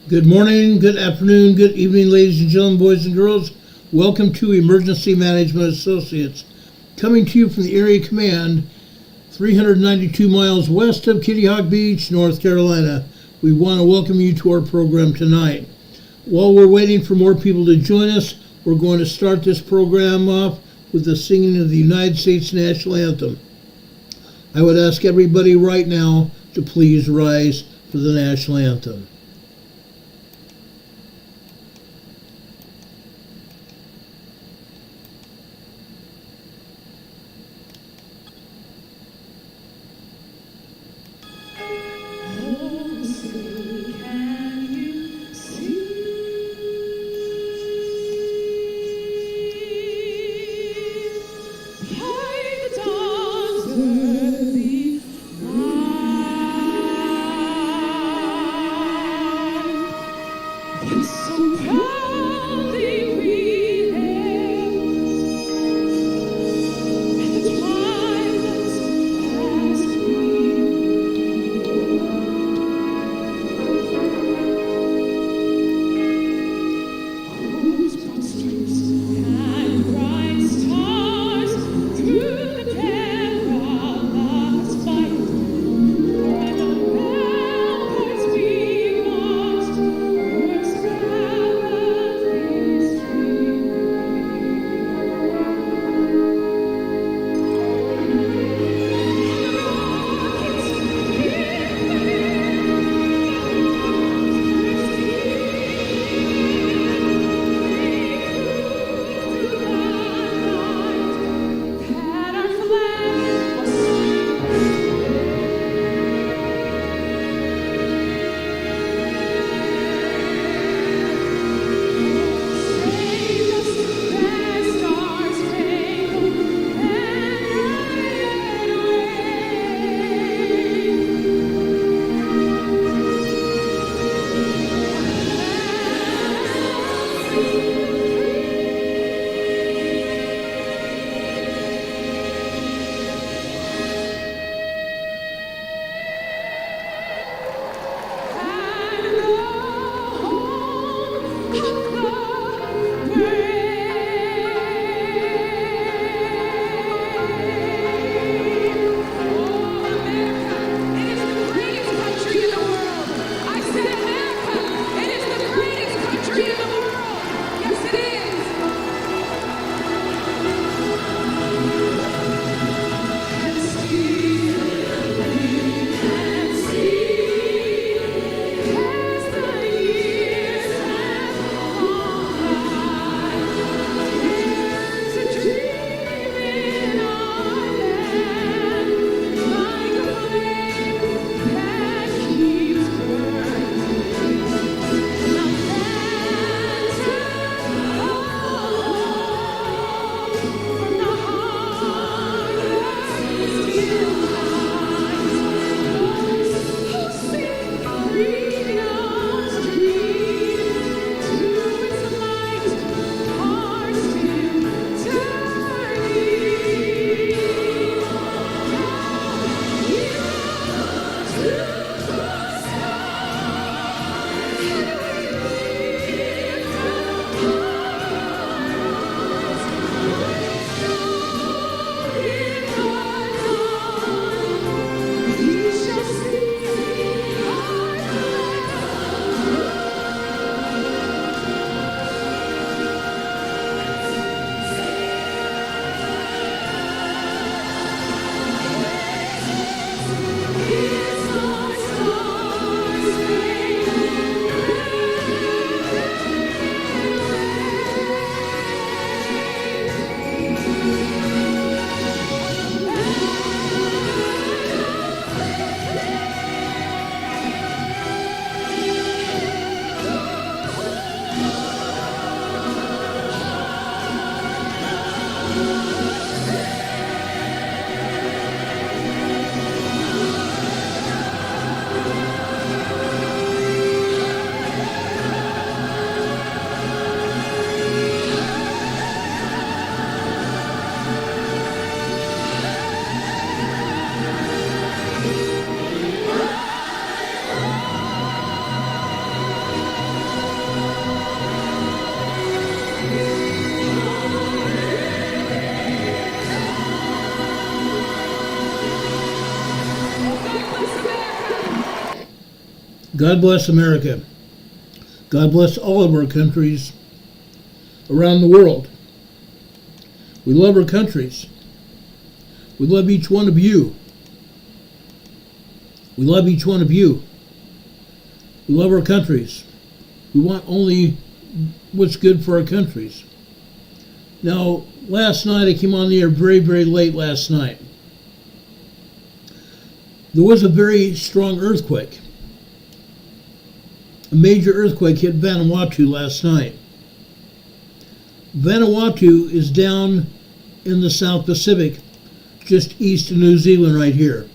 Good morning, good afternoon, good evening, ladies and gentlemen, boys and girls. Welcome to Emergency Management Associates, coming to you from the Area Command, 392 miles west of Kitty Hawk Beach, North Carolina. We want to welcome you to our program tonight. While we're waiting for more people to join us, we're going to start this program off with the singing of the United States National Anthem. I would ask everybody right now to please rise for the National Anthem. God bless America. God bless all of our countries around the world. We love our countries. We love each one of you. We love each one of you. We love our countries. We want only what's good for our countries. Now, last night, I came on the air very, very late last night. There was a very strong earthquake. A major earthquake hit Vanuatu last night. Vanuatu is down in the South Pacific, just east of New Zealand right here.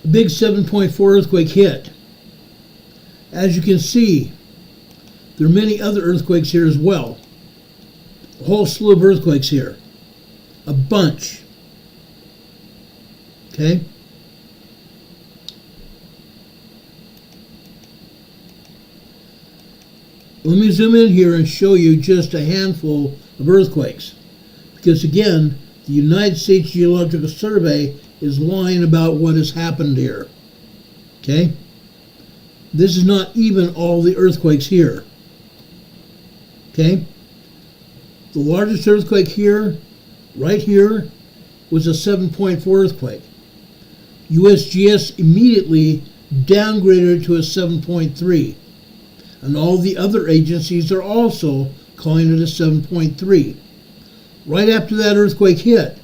A big 7.4 earthquake hit. As you can see, there are many other earthquakes here as well. A whole slew of earthquakes here. A bunch. Okay? Let me zoom in here and show you just a handful of earthquakes. Because again, the United States Geological Survey is lying about what has happened here. Okay? This is not even all the earthquakes here. Okay? The largest earthquake here, right here, was a 7.4 earthquake. USGS immediately downgraded it to a 7.3. And all the other agencies are also calling it a 7.3. Right after that earthquake hit,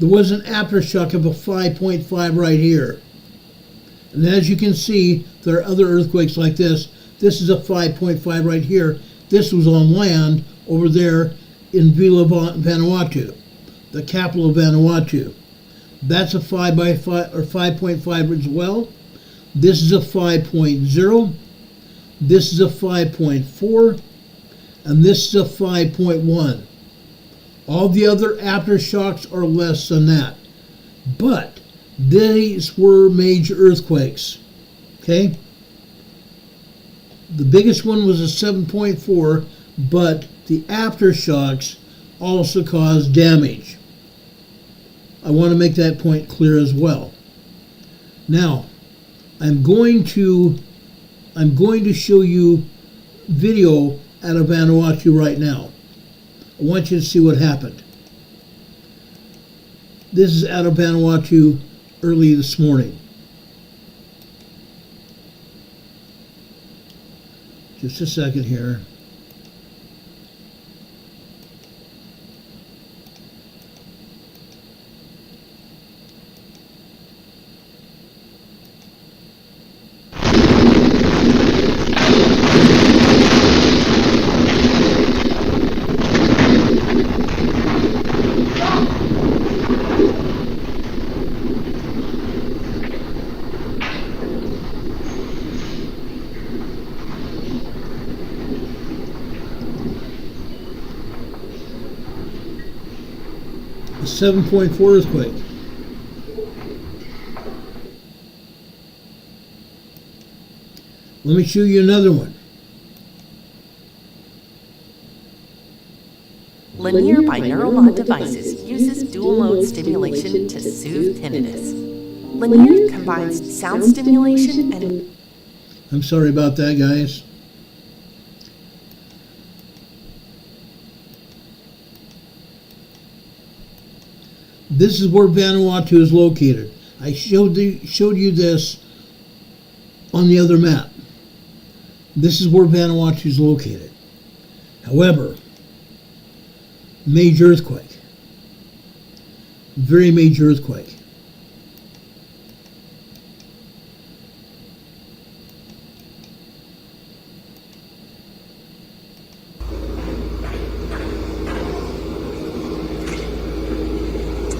there was an aftershock of a 5.5 right here. And as you can see, there are other earthquakes like this. This is a 5.5 right here. This was on land over there in Vanuatu, the capital of Vanuatu. That's a 5.5 as well. This is a 5.0. This is a 5.4. And this is a 5.1. All the other aftershocks are less than that. But these were major earthquakes. Okay? The biggest one was a 7.4, but the aftershocks also caused damage. I want to make that point clear as well. Now, I'm going to show you video out of Vanuatu right now. I want you to see what happened. This is out of Vanuatu early this morning. Just a second here. A 7.4 earthquake. Let me show you another one. Linear binaural devices uses dual mode stimulation to soothe tinnitus. Linear combines sound stimulation and... I'm sorry about that, guys. This is where Vanuatu is located. I showed you this on the other map. This is where Vanuatu is located. However, major earthquake. Very major earthquake.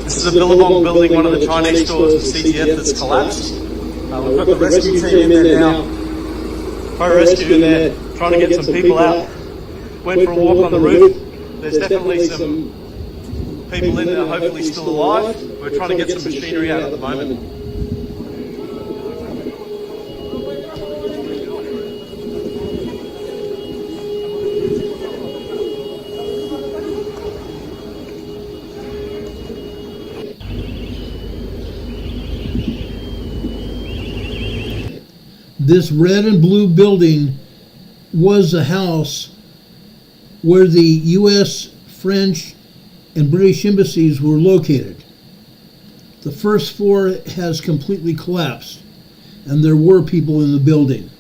This is a Billabong building, one of the Chinese stores for CTF that's collapsed. We've got the rescue team in there now. Fire rescue in there, trying to get some people out. Went for a walk on the roof. There's definitely some people in there, hopefully still alive. We're trying to get some machinery out at the moment. This red and blue building was a house where the U.S., French, and British embassies were located. The first floor has completely collapsed, and there were people in the building.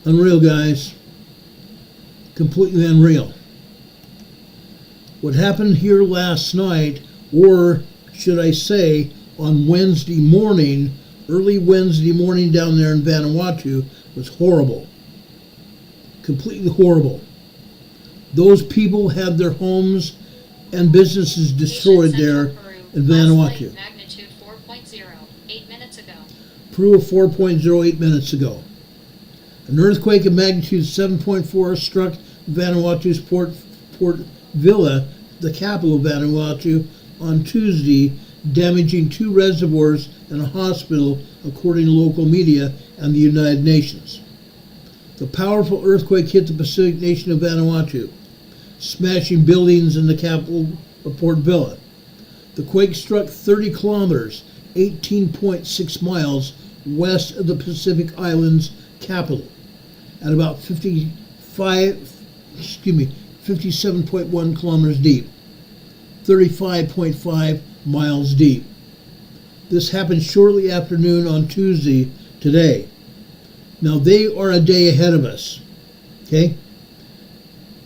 Unreal, guys. Completely unreal. What happened here last night, or should I say on Wednesday morning, early Wednesday morning down there in Vanuatu, was horrible. Completely horrible. Those people had their homes and businesses destroyed there in Vanuatu. Magnitude 4.0, 8 minutes ago. Peru 4.0 8 minutes ago. An earthquake of magnitude 7.4 struck Vanuatu's Port Vila, the capital of Vanuatu, on Tuesday, damaging 2 reservoirs and a hospital, according to local media and the United Nations. The powerful earthquake hit the Pacific nation of Vanuatu, smashing buildings in the capital of Port Vila. The quake struck 30 kilometers, 18.6 miles west of the Pacific Islands capital, at about 57.1 kilometers deep, 35.5 miles deep. This happened shortly after noon on Tuesday today. Now they are a day ahead of us, okay?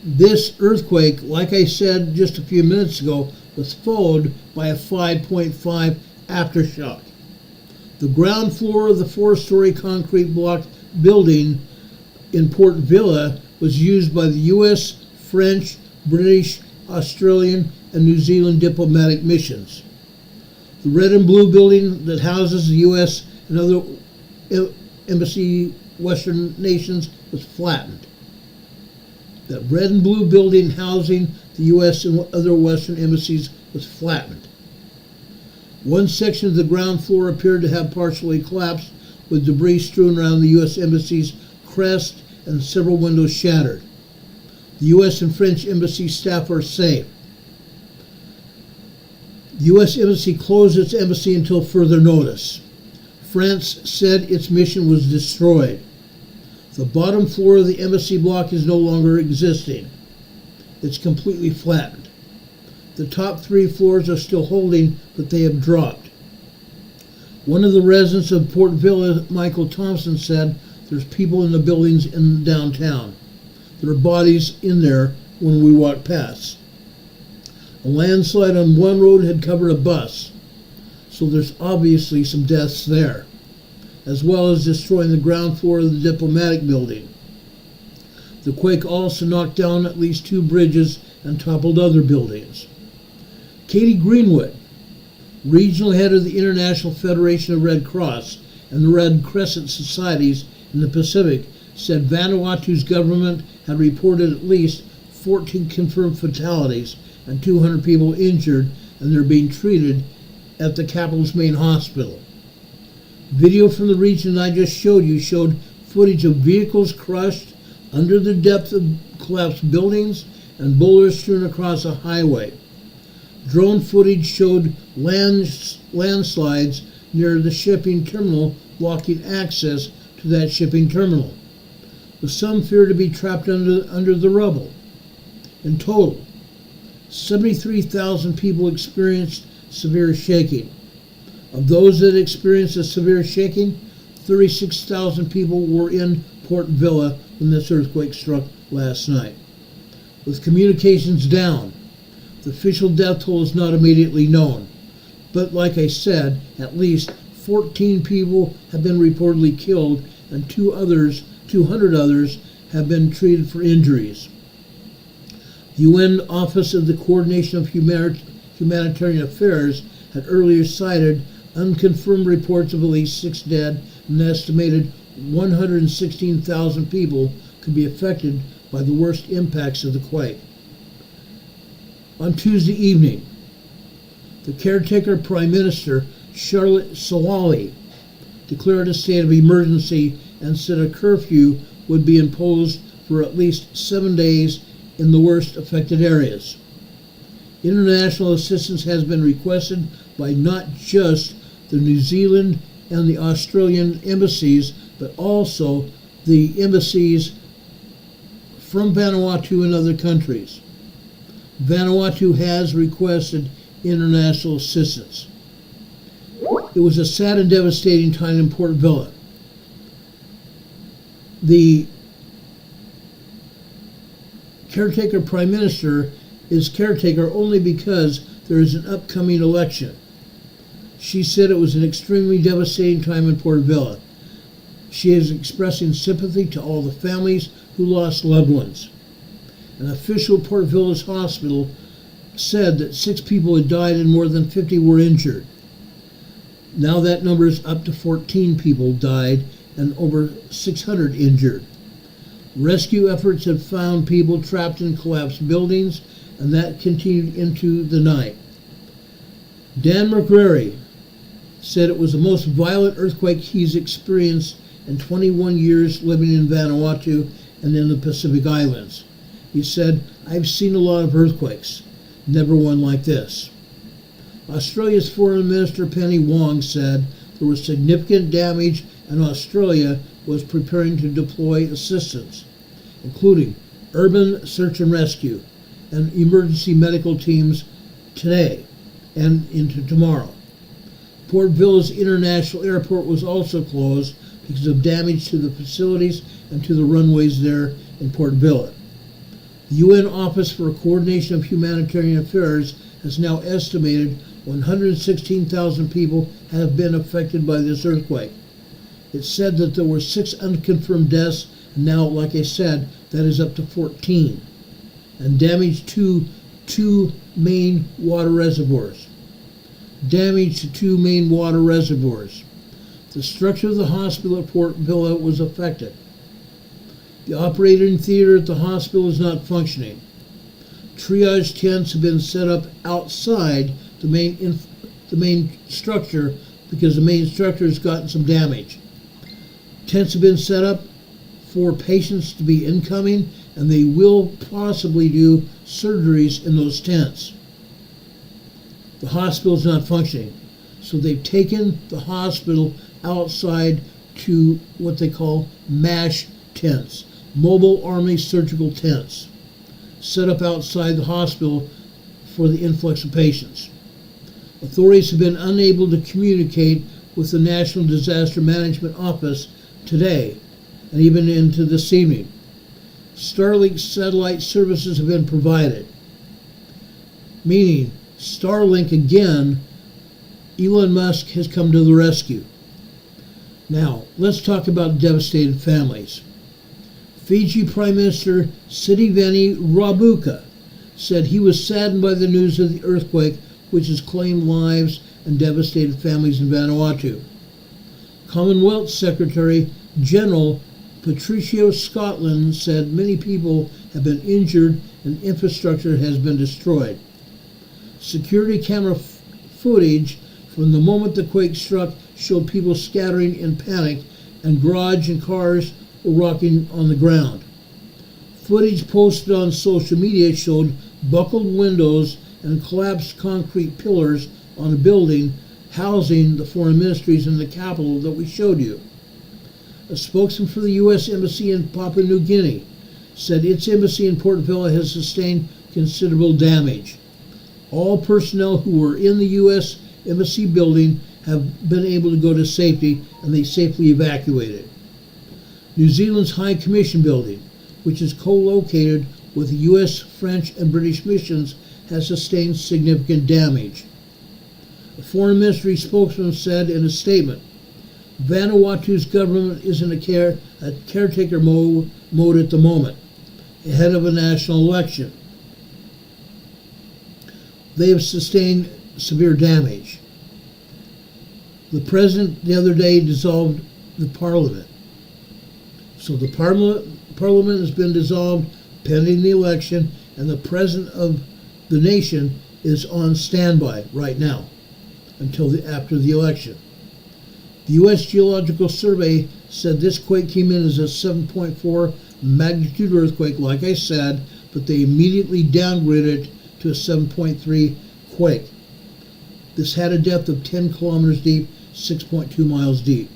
This earthquake, like I said just a few minutes ago, was followed by a 5.5 aftershock. The ground floor of the 4-story concrete block building in Port Vila was used by the U.S., French, British, Australian, and New Zealand diplomatic missions. The red and blue building that houses the U.S. and other embassy Western nations was flattened. That red and blue building housing the U.S. and other Western embassies was flattened. One section of the ground floor appeared to have partially collapsed, with debris strewn around the U.S. embassy's crest and several windows shattered. The U.S. and French embassy staff are safe. The U.S. embassy closed its embassy until further notice. France said its mission was destroyed. The bottom floor of the embassy block is no longer existing. It's completely flattened. The top 3 floors are still holding, but they have dropped. One of the residents of Port Vila, Michael Thompson, said there's people in the buildings in downtown. There are bodies in there when we walk past. A landslide on one road had covered a bus, so there's obviously some deaths there, as well as destroying the ground floor of the diplomatic building. The quake also knocked down at least 2 bridges and toppled other buildings. Katie Greenwood, regional head of the International Federation of Red Cross and the Red Crescent Societies in the Pacific, said Vanuatu's government had reported at least 14 confirmed fatalities and 200 people injured, and they're being treated at the capital's main hospital. Video from the region I just showed you showed footage of vehicles crushed under the depth of collapsed buildings and boulders strewn across a highway. Drone footage showed landslides near the shipping terminal, blocking access to that shipping terminal, with some fear to be trapped under the rubble. In total, 73,000 people experienced severe shaking. Of those that experienced a severe shaking, 36,000 people were in Port Vila when this earthquake struck last night. With communications down, the official death toll is not immediately known, but like I said, at least 14 people have been reportedly killed and 200 others have been treated for injuries. The UN Office of the Coordination of Humanitarian Affairs had earlier cited unconfirmed reports of at least 6 dead, and an estimated 116,000 people could be affected by the worst impacts of the quake. On Tuesday evening, the caretaker Prime Minister Charlotte Solali declared a state of emergency and said a curfew would be imposed for at least 7 days in the worst affected areas. International assistance has been requested by not just the New Zealand and the Australian embassies, but also the embassies from Vanuatu and other countries. Vanuatu has requested international assistance. It was a sad and devastating time in Port Vila. The caretaker prime minister is caretaker only because there is an upcoming election. She said it was an extremely devastating time in Port Vila. She is expressing sympathy to all the families who lost loved ones. An official Port Vila's hospital said that 6 people had died and more than 50 were injured. Now that number is up to 14 people died and over 600 injured. Rescue efforts have found people trapped in collapsed buildings, and that continued into the night. Dan McCrary said it was the most violent earthquake he's experienced in 21 years living in Vanuatu and in the Pacific Islands. He said, "I've seen a lot of earthquakes, never one like this." Australia's Foreign Minister Penny Wong said there was significant damage and Australia was preparing to deploy assistance, including urban search and rescue and emergency medical teams today and into tomorrow. Port Vila's international airport was also closed because of damage to the facilities and to the runways there in Port Vila. The UN Office for Coordination of Humanitarian Affairs has now estimated 116,000 people have been affected by this earthquake. It said that there were 6 unconfirmed deaths, and now, like I said, that is up to 14. And damage to 2 main water reservoirs. Damage to 2 main water reservoirs. The structure of the hospital at Port Vila was affected. The operating theater at the hospital is not functioning. Triage tents have been set up outside the main structure because the main structure has gotten some damage. Tents have been set up for patients to be incoming, and they will possibly do surgeries in those tents. The hospital is not functioning, so they've taken the hospital outside to what they call MASH tents, Mobile Army Surgical Tents, set up outside the hospital for the influx of patients. Authorities have been unable to communicate with the National Disaster Management Office today and even into this evening. Starlink satellite services have been provided, meaning Starlink again, Elon Musk has come to the rescue. Now, let's talk about devastated families. Fiji Prime Minister Sitiveni Rabuka said he was saddened by the news of the earthquake, which has claimed lives and devastated families in Vanuatu. Commonwealth Secretary General Patricio Scotland said many people have been injured and infrastructure has been destroyed. Security camera footage from the moment the quake struck showed people scattering in panic, and garage and cars were rocking on the ground. Footage posted on social media showed buckled windows and collapsed concrete pillars on a building housing the foreign ministries in the capital that we showed you. A spokesman for the U.S. Embassy in Papua New Guinea said its embassy in Port Vila has sustained considerable damage. All personnel who were in the U.S. Embassy building have been able to go to safety, and they safely evacuated. New Zealand's High Commission building, which is co-located with the U.S., French, and British missions, has sustained significant damage. A foreign ministry spokesman said in a statement, Vanuatu's government is in a caretaker mode at the moment, ahead of a national election. They have sustained severe damage. The president the other day dissolved the parliament. So the parliament has been dissolved pending the election, and the president of the nation is on standby right now until after the election. The U.S. Geological Survey said this quake came in as a 7.4 magnitude earthquake, like I said, but they immediately downgraded it to a 7.3 quake. This had a depth of 10 kilometers deep, 6.2 miles deep.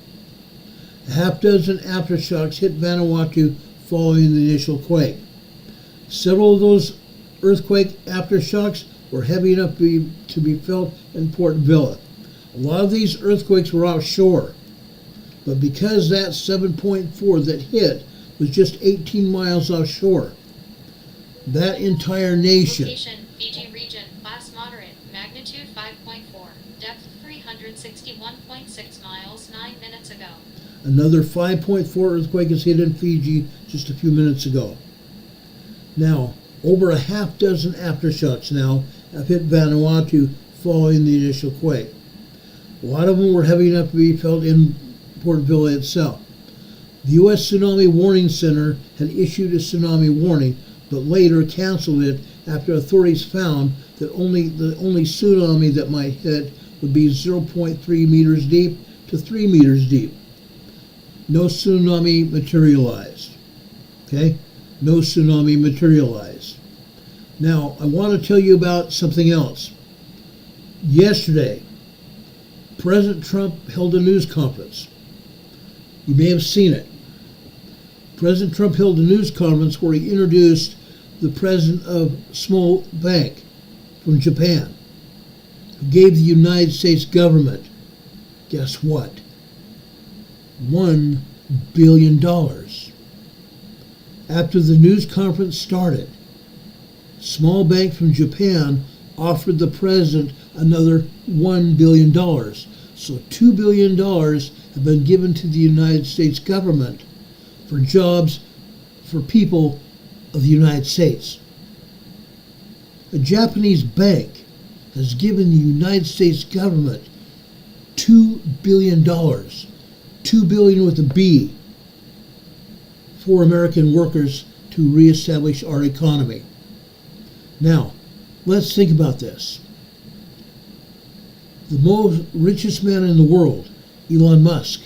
A half dozen aftershocks hit Vanuatu following the initial quake. Several of those earthquake aftershocks were heavy enough to be felt in Port Vila. A lot of these earthquakes were offshore, but because that 7.4 that hit was just 18 miles offshore, that entire nation... Location, Fiji region, class moderate, magnitude 5.4, depth 361.6 miles 9 minutes ago. Another 5.4 earthquake has hit in Fiji just a few minutes ago. Now, over a half dozen aftershocks now have hit Vanuatu following the initial quake. A lot of them were heavy enough to be felt in Port Vila itself. The U.S. Tsunami Warning Center had issued a tsunami warning, but later canceled it after authorities found that the only tsunami that might hit would be 0.3 meters deep to 3 meters deep. No tsunami materialized. Okay? No tsunami materialized. Now, I want to tell you about something else. Yesterday, President Trump held a news conference. You may have seen it. President Trump held a news conference where he introduced the president of Small Bank from Japan, who gave the United States government, guess what? $1 billion. After the news conference started, Small Bank from Japan offered the president another $1 billion. So $2 billion have been given to the United States government for jobs for people of the United States. A Japanese bank has given the United States government $2 billion, $2 billion with a B, for American workers to reestablish our economy. Now, let's think about this. The most richest man in the world, Elon Musk,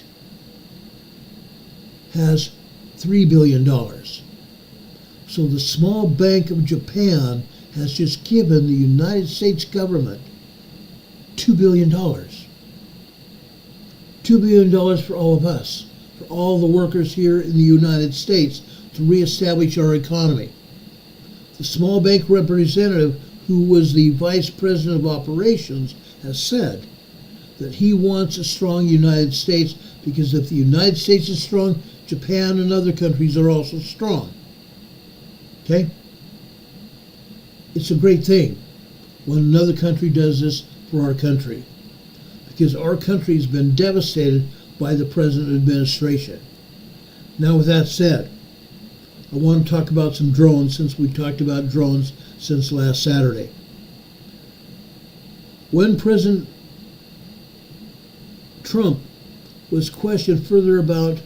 has $3 billion. So the Small Bank of Japan has just given the United States government $2 billion. $2 billion for all of us, for all the workers here in the United States to reestablish our economy. The small bank representative, who was the vice president of operations, has said that he wants a strong United States because if the United States is strong, Japan and other countries are also strong. Okay? It's a great thing when another country does this for our country, because our country has been devastated by the present administration. Now, with that said, I want to talk about some drones, since we've talked about drones since last Saturday. When President Trump was questioned further about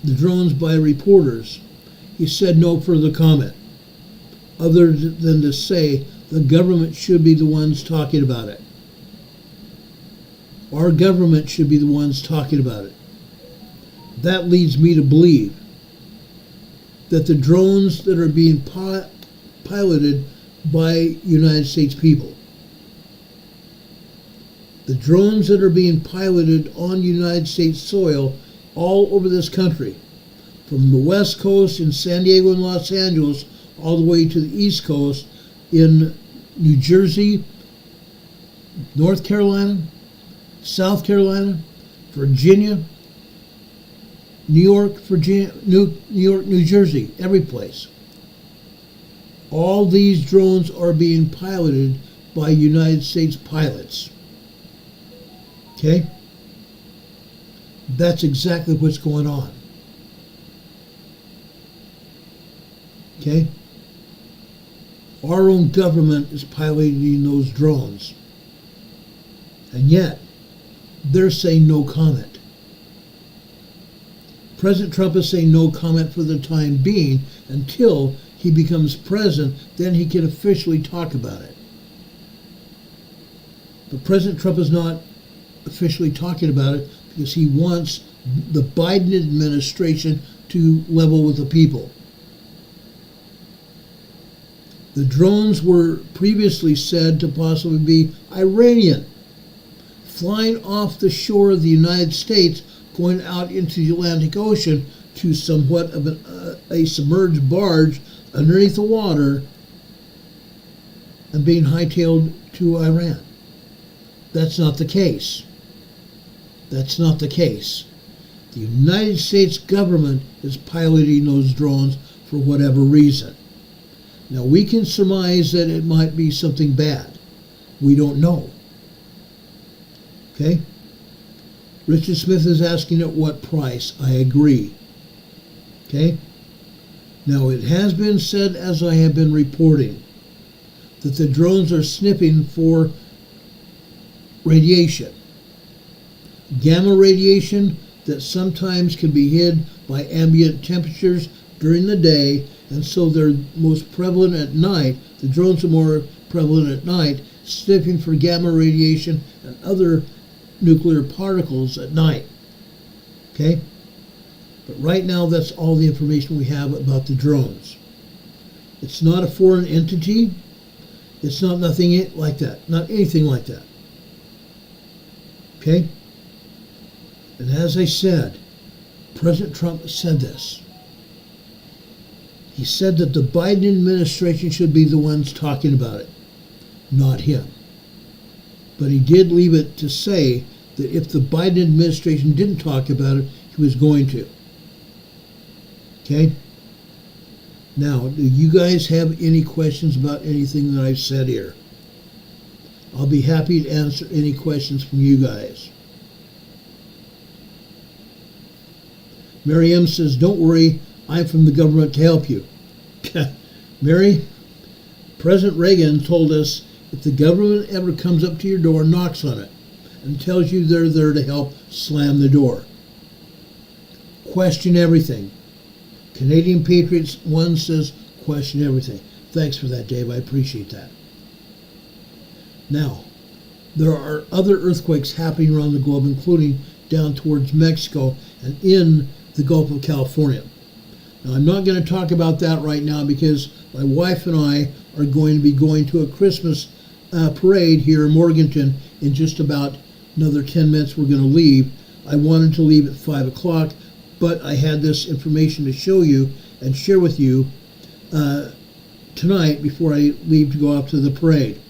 the drones by reporters, he said no further comment, other than to say the government should be the ones talking about it. Our government should be the ones talking about it. That leads me to believe that the drones that are being piloted by United States people, the drones that are being piloted on United States soil all over this country, from the West Coast in San Diego and Los Angeles all the way to the East Coast in New Jersey, North Carolina, South Carolina, Virginia, New York, Virginia, New York, New Jersey, every place. All these drones are being piloted by United States pilots. Okay? That's exactly what's going on. Okay? Our own government is piloting those drones. And yet, they're saying no comment. President Trump is saying no comment for the time being until he becomes president, then he can officially talk about it. But President Trump is not officially talking about it because he wants the Biden administration to level with the people. The drones were previously said to possibly be Iranian, flying off the shore of the United States, going out into the Atlantic Ocean to somewhat of a submerged barge underneath the water and being hightailed to Iran. That's not the case. That's not the case. The United States government is piloting those drones for whatever reason. Now, we can surmise that it might be something bad. We don't know. Okay? Richard Smith is asking at what price. I agree. Okay? Now, it has been said, as I have been reporting, that the drones are sniffing for radiation. Gamma radiation that sometimes can be hid by ambient temperatures during the day, and so they're most prevalent at night. The drones are more prevalent at night, sniffing for gamma radiation and other nuclear particles at night. Okay? But right now, that's all the information we have about the drones. It's not a foreign entity. It's not nothing like that. Not anything like that. Okay? And as I said, President Trump said this. He said that the Biden administration should be the ones talking about it, not him. But he did leave it to say that if the Biden administration didn't talk about it, he was going to. Okay? Now, do you guys have any questions about anything that I've said here? I'll be happy to answer any questions from you guys. Mary M says, don't worry, I'm from the government to help you. Mary, President Reagan told us if the government ever comes up to your door, knocks on it, and tells you they're there to help, slam the door. Question everything. Canadian Patriots 1 says, question everything. Thanks for that, Dave. I appreciate that. Now, there are other earthquakes happening around the globe, including down towards Mexico and in the Gulf of California. Now, I'm not going to talk about that right now because my wife and I are going to be going to a Christmas parade here in Morganton in just about another 10 minutes. We're going to leave. I wanted to leave at 5 o'clock, but I had this information to show you and share with you tonight before I leave to go out to the parade.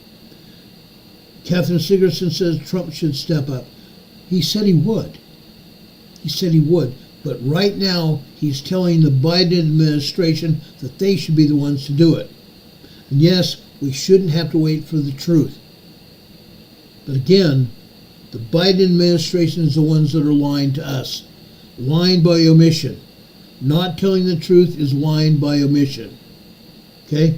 Catherine Sigerson says Trump should step up. He said he would. He said he would. But right now, he's telling the Biden administration that they should be the ones to do it. And yes, we shouldn't have to wait for the truth. But again, the Biden administration is the ones that are lying to us. Lying by omission. Not telling the truth is lying by omission. Okay?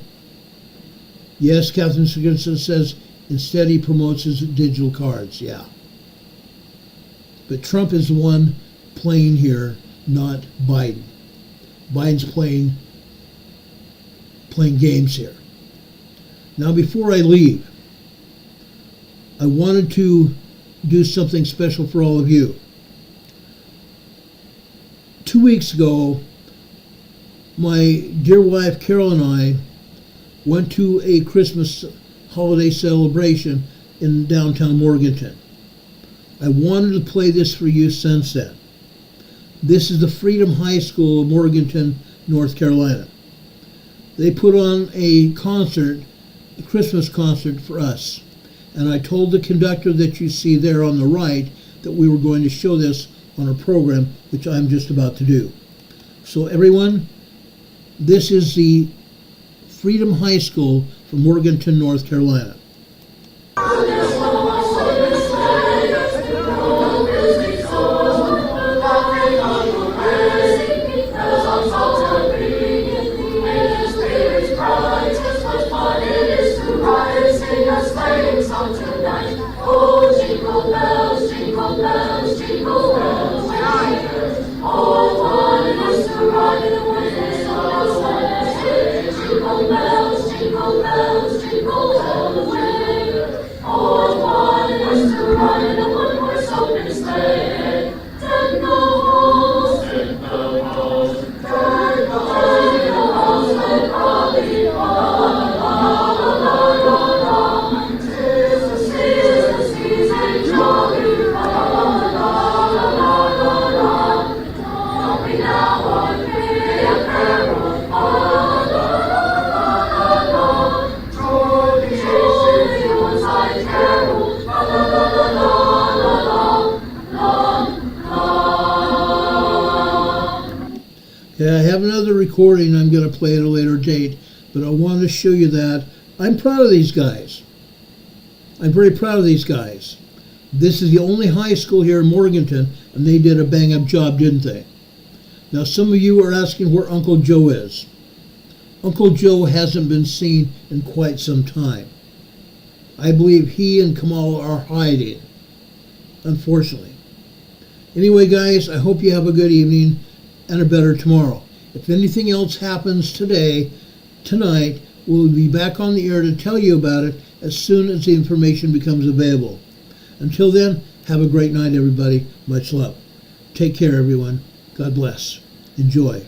Yes, Catherine Sigerson says instead he promotes his digital cards. Yeah. But Trump is the one playing here, not Biden. Biden's playing games here. Now, before I leave, I wanted to do something special for all of you. 2 weeks ago, my dear wife Carol and I went to a Christmas holiday celebration in downtown Morganton. I wanted to play this for you since then. This is the Freedom High School of Morganton, North Carolina. They put on a concert, a Christmas concert for us. And I told the conductor that you see there on the right that we were going to show this on our program, which I'm just about to do. So everyone, this is the Freedom High School from Morganton, North Carolina. Jingle bells, jingle bells, Okay, I have another recording I'm going to play at a later date, but I want to show you that I'm proud of these guys. I'm very proud of these guys. This is the only high school here in Morganton, and they did a bang-up job, didn't they? Now, some of you are asking where Uncle Joe is. Uncle Joe hasn't been seen in quite some time. I believe he and Kamal are hiding, unfortunately. Anyway, guys, I hope you have a good evening and a better tomorrow. If anything else happens tonight, we'll be back on the air to tell you about it as soon as the information becomes available. Until then, have a great night, everybody. Much love. Take care, everyone. God bless. Enjoy.